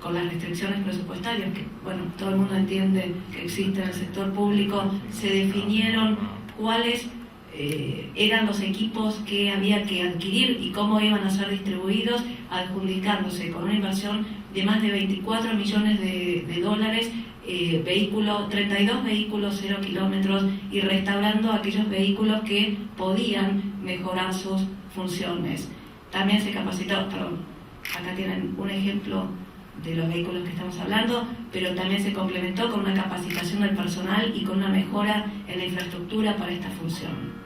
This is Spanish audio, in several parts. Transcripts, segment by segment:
con las restricciones presupuestarias, que bueno, todo el mundo entiende que existe en el sector público, se definieron cuáles eran los equipos que había que adquirir y cómo iban a ser distribuidos, adjudicándose con una inversión de más de 24 millones de dólares, 32 vehículos 0 kilómetros, y restaurando aquellos vehículos que podían mejorar sus funciones. También se capacitó, acá tienen un ejemplo de los vehículos que estamos hablando, pero también se complementó con una capacitación del personal y con una mejora en la infraestructura para esta función.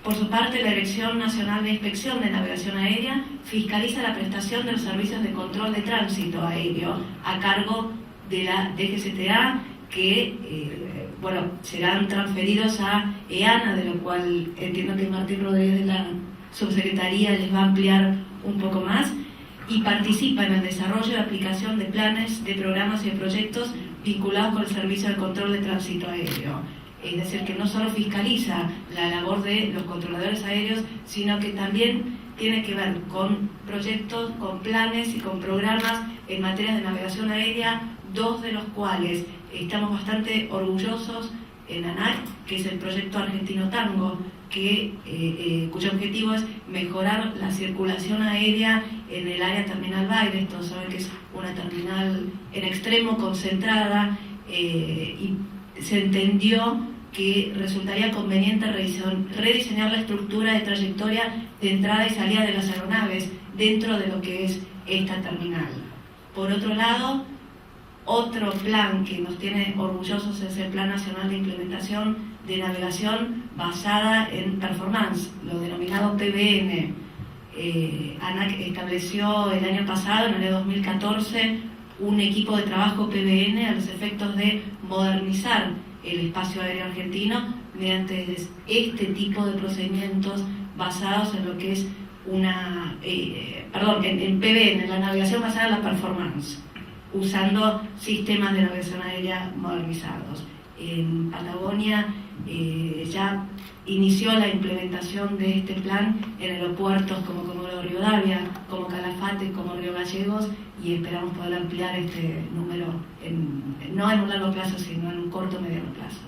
Por su parte, la Dirección Nacional de Inspección de Navegación Aérea fiscaliza la prestación de los servicios de control de tránsito aéreo a cargo de la DGCTA, que serán transferidos a EANA, de lo cual entiendo que Martín Rodríguez de la Subsecretaría les va a ampliar un poco más, y participa en el desarrollo y aplicación de planes, de programas y de proyectos vinculados con el servicio de control de tránsito aéreo. Es decir, que no solo fiscaliza la labor de los controladores aéreos, sino que también tiene que ver con proyectos, con planes y con programas en materia de navegación aérea, dos de los cuales estamos bastante orgullosos en ANAC, que es el proyecto Argentino Tango, cuyo objetivo es mejorar la circulación aérea en el área terminal Baires. Todos saben que es una terminal en extremo concentrada, y se entendió que resultaría conveniente rediseñar la estructura de trayectoria de entrada y salida de las aeronaves dentro de lo que es esta terminal. Por otro lado, otro plan que nos tiene orgullosos es el Plan Nacional de Implementación de Navegación basada en performance, lo denominado PBN. ANAC estableció el año pasado, en el año 2014, un equipo de trabajo PBN a los efectos de modernizar el espacio aéreo argentino mediante este tipo de procedimientos basados en lo que es en PBN, en la navegación basada en la performance, usando sistemas de navegación aérea modernizados. En Patagonia ya inició la implementación de este plan en aeropuertos como Comodoro Rivadavia, como Calafate, como Río Gallegos, y esperamos poder ampliar este número no en un largo plazo, sino en un corto o mediano plazo.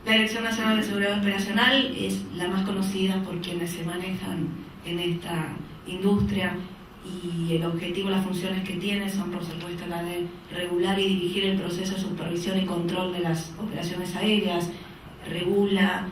La Dirección Nacional de Seguridad Operacional es la más conocida por quienes se manejan en esta industria, y el objetivo, las funciones que tiene son, por supuesto, la de regular y dirigir el proceso de supervisión y control de las operaciones aéreas. Regula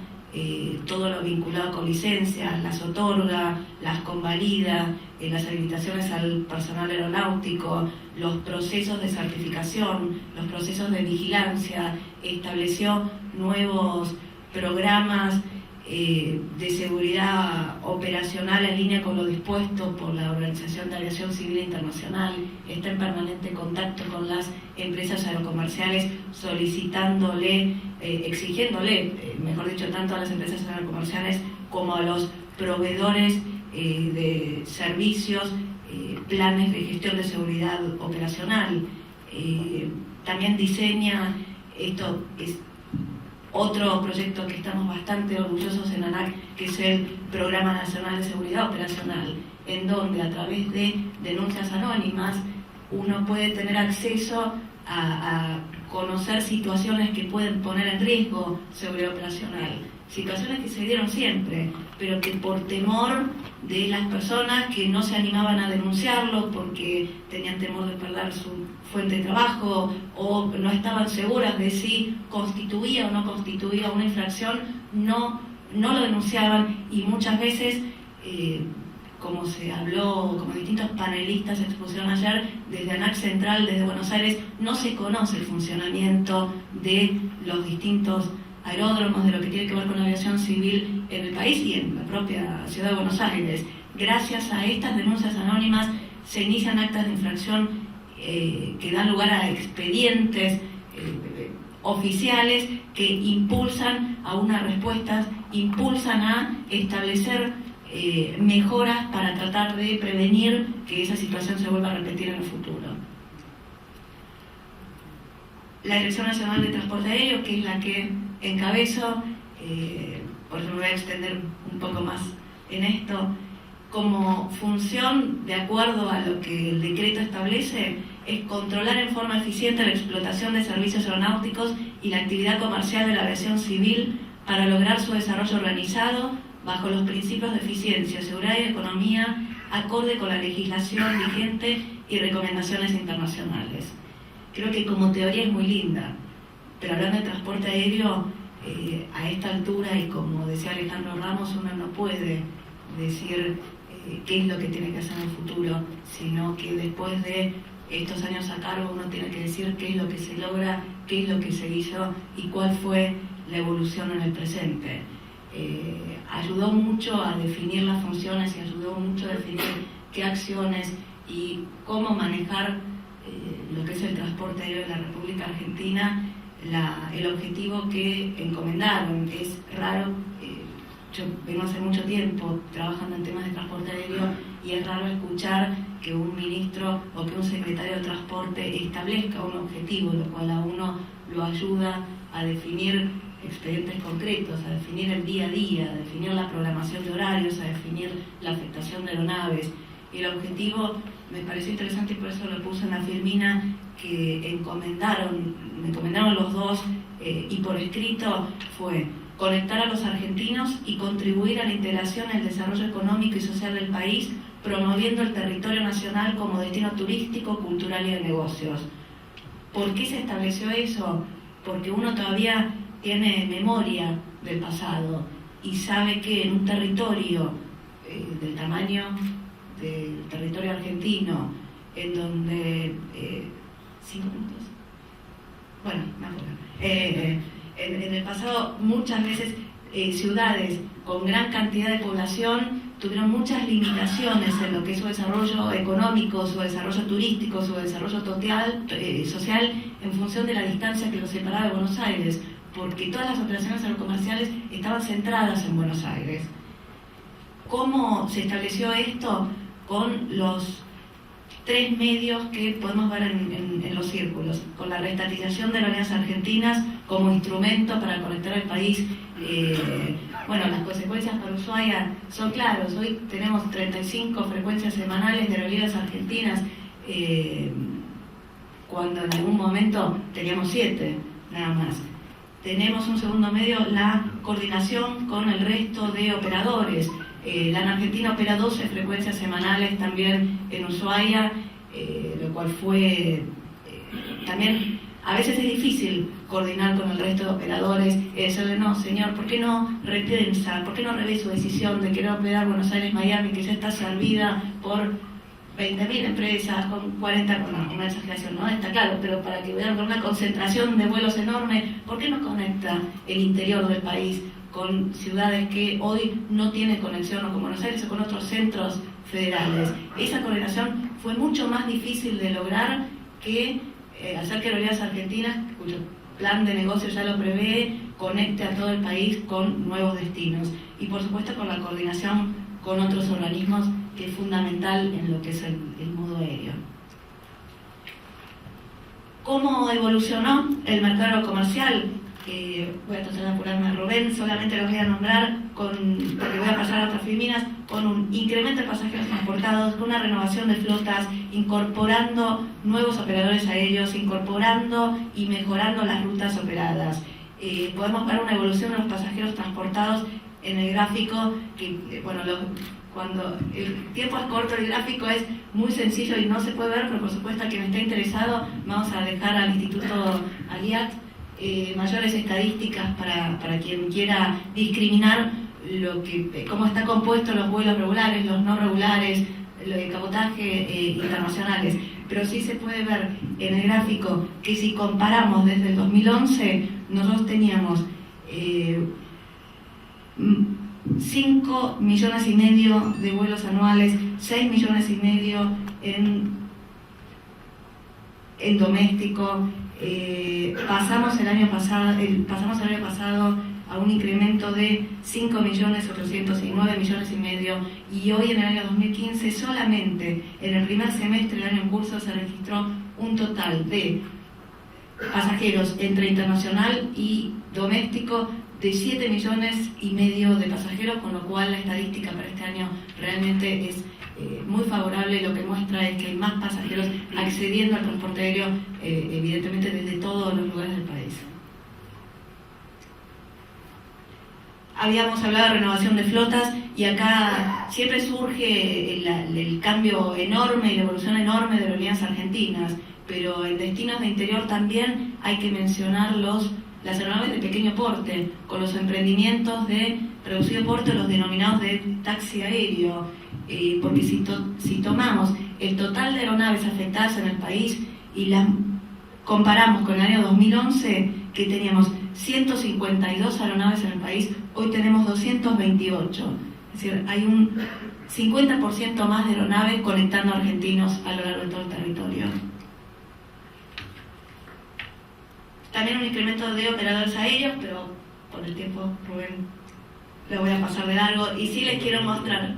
todo lo vinculado con licencias, las otorga, las convalida, las habilitaciones al personal aeronáutico, los procesos de certificación, los procesos de vigilancia. Estableció nuevos programas de seguridad operacional en línea con lo dispuesto por la Organización de Aviación Civil Internacional. Está en permanente contacto con las empresas aerocomerciales, exigiéndole, tanto a las empresas aerocomerciales como a los proveedores de servicios, planes de gestión de seguridad operacional. También diseña, esto es otro proyecto que estamos bastante orgullosos en ANAC, que es el Programa Nacional de Seguridad Operacional, en donde a través de denuncias anónimas uno puede tener acceso a conocer situaciones que pueden poner en riesgo seguridad operacional. Situaciones que se dieron siempre, pero que por temor de las personas que no se animaban a denunciarlo porque tenían temor de perder su fuente de trabajo o no estaban seguras de si constituía o no constituía una infracción, no lo denunciaban, y muchas veces, como se habló, como distintos panelistas expusieron ayer, desde ANAC Central, desde Buenos Aires, no se conoce el funcionamiento de los distintos aeródromos, de lo que tiene que ver con la aviación civil en el país y en la propia ciudad de Buenos Aires. Gracias a estas denuncias anónimas se inician actas de infracción que dan lugar a expedientes oficiales que impulsan a unas respuestas, impulsan a establecer mejoras para tratar de prevenir que esa situación se vuelva a repetir en el futuro. La Dirección Nacional de Transporte Aéreo, que es la que encabezo, por eso me voy a extender un poco más en esto, como función, de acuerdo a lo que el decreto establece, es controlar en forma eficiente la explotación de servicios aeronáuticos y la actividad comercial de la aviación civil para lograr su desarrollo organizado bajo los principios de eficiencia, seguridad y economía, acorde con la legislación vigente y recomendaciones internacionales. Creo que como teoría es muy linda, pero hablando de transporte aéreo, a esta altura, y como decía Alejandro Ramos, uno no puede decir qué es lo que tiene que hacer en el futuro, sino que después de estos años a cargo uno tiene que decir qué es lo que se logra, qué es lo que se hizo y cuál fue la evolución en el presente. Ayudó mucho a definir las funciones y ayudó mucho a definir qué acciones y cómo manejar lo que es el transporte aéreo de la República Argentina, el objetivo que encomendaron. Es raro, yo vengo hace mucho tiempo trabajando en temas de transporte aéreo y es raro escuchar que un ministro o que un secretario de transporte establezca un objetivo, lo cual a uno lo ayuda a definir expedientes concretos, a definir el día a día, a definir la programación de horarios, a definir la afectación de aeronaves. Y el objetivo me pareció interesante y por eso lo puse en la filmina que me encomendaron los dos y por escrito, fue conectar a los argentinos y contribuir a la integración y el desarrollo económico y social del país, promoviendo el territorio nacional como destino turístico, cultural y de negocios. ¿Por qué se estableció eso? Porque uno todavía tiene memoria del pasado y sabe que en un territorio del tamaño del territorio argentino, en donde 5 minutos, bueno, me acuerdo, en el pasado muchas veces ciudades con gran cantidad de población tuvieron muchas limitaciones en lo que es su desarrollo económico, su desarrollo turístico, su desarrollo social, en función de la distancia que los separaba de Buenos Aires, porque todas las operaciones aerocomerciales estaban centradas en Buenos Aires. ¿Cómo se estableció esto? Con los 3 medios que podemos ver en los círculos, con la reestatización de Aerolíneas Argentinas como instrumento para conectar el país. Bueno, las consecuencias para Ushuaia son claras. Hoy tenemos 35 frecuencias semanales de Aerolíneas Argentinas, cuando en algún momento teníamos 7, nada más. Tenemos un segundo medio, la coordinación con el resto de operadores. La ANA Argentina opera 12 frecuencias semanales también en Ushuaia, lo cual fue también, a veces es difícil coordinar con el resto de operadores, decirle, no señor, ¿por qué no repiensa? ¿Por qué no revé su decisión de querer operar Buenos Aires-Miami, que ya está servida por 20.000 empresas, con 40, bueno, una exageración, ¿no? Está claro, pero para que vean con una concentración de vuelos enorme, ¿por qué no conecta el interior del país con ciudades que hoy no tienen conexión, o con Buenos Aires o con otros centros federales? Esa coordinación fue mucho más difícil de lograr que hacer que Aerolíneas Argentinas, cuyo plan de negocio ya lo prevé, conecte a todo el país con nuevos destinos. Y por supuesto con la coordinación con otros organismos, que es fundamental en lo que es el modo aéreo. ¿Cómo evolucionó el mercado comercial? Voy a tratar de apurarme a Rubén, solamente los voy a nombrar, porque voy a pasar a otras filminas, con un incremento de pasajeros transportados, con una renovación de flotas, incorporando nuevos operadores aéreos, incorporando y mejorando las rutas operadas. Podemos ver una evolución de los pasajeros transportados en el gráfico, que bueno, cuando el tiempo es corto, el gráfico es muy sencillo y no se puede ver, pero por supuesto a quien esté interesado vamos a dejar al Instituto Aliat mayores estadísticas para quien quiera discriminar cómo están compuestos los vuelos regulares, los no regulares, lo de cabotaje internacionales. Pero sí se puede ver en el gráfico que si comparamos desde el 2011, nosotros teníamos 5,5 millones de vuelos anuales, 6,5 millones en doméstico. Pasamos el año pasado a un incremento de 5.809,5 millones, y hoy en el año 2015 solamente en el primer semestre del año en curso se registró un total de pasajeros entre internacional y doméstico de 7,5 millones de pasajeros, con lo cual la estadística para este año realmente es muy favorable. Lo que muestra es que hay más pasajeros accediendo al transporte aéreo, evidentemente desde todos los lugares del país. Habíamos hablado de renovación de flotas y acá siempre surge el cambio enorme y la evolución enorme de aerolíneas argentinas, pero en destinos de interior también hay que mencionar las aeronaves de pequeño porte, con los emprendimientos de reducido porte, los denominados de taxi aéreo, porque si tomamos el total de aeronaves afectadas en el país y las comparamos con el año 2011, que teníamos 152 aeronaves en el país, hoy tenemos 228. Es decir, hay un 50% más de aeronaves conectando argentinos a lo largo de todo el territorio. También un incremento de operadores aéreos, pero por el tiempo, Rubén, lo voy a pasar de largo. Y sí les quiero mostrar,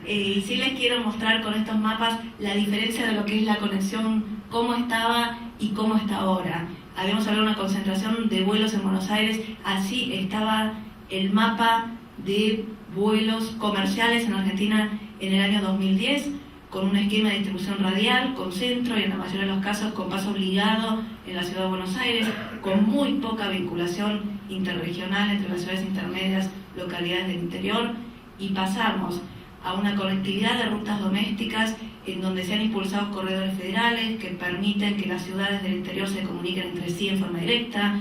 y sí les quiero mostrar con estos mapas la diferencia de lo que es la conexión, cómo estaba y cómo está ahora. Habíamos hablado de una concentración de vuelos en Buenos Aires, así estaba el mapa de vuelos comerciales en Argentina en el año 2010, con un esquema de distribución radial, con centro y en la mayoría de los casos con paso obligado en la ciudad de Buenos Aires, con muy poca vinculación interregional entre las ciudades intermedias, localidades del interior, y pasamos a una conectividad de rutas domésticas en donde se han impulsado corredores federales que permiten que las ciudades del interior se comuniquen entre sí en forma directa.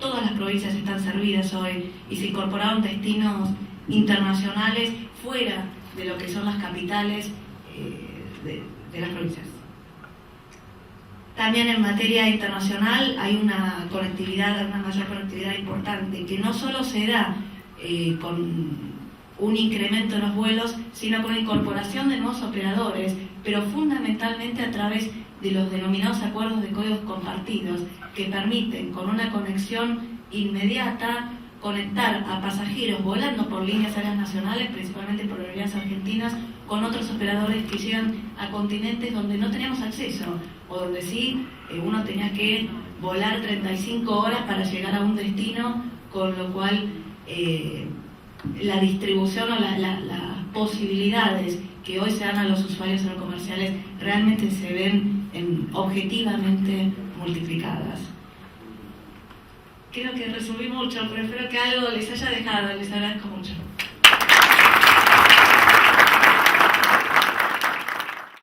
Todas las provincias están servidas hoy y se incorporaron destinos internacionales fuera de lo que son las capitales de las provincias. También en materia internacional hay una mayor conectividad importante, que no solo se da con un incremento en los vuelos, sino con la incorporación de nuevos operadores, pero fundamentalmente a través de los denominados acuerdos de códigos compartidos, que permiten con una conexión inmediata conectar a pasajeros volando por líneas aéreas nacionales, principalmente por aerolíneas argentinas, con otros operadores que llegan a continentes donde no teníamos acceso, o donde sí uno tenía que volar 35 horas para llegar a un destino, con lo cual la distribución o las posibilidades que hoy se dan a los usuarios aerocomerciales realmente se ven objetivamente multiplicadas. Creo que resumí mucho, pero espero que algo les haya dejado. Les agradezco mucho.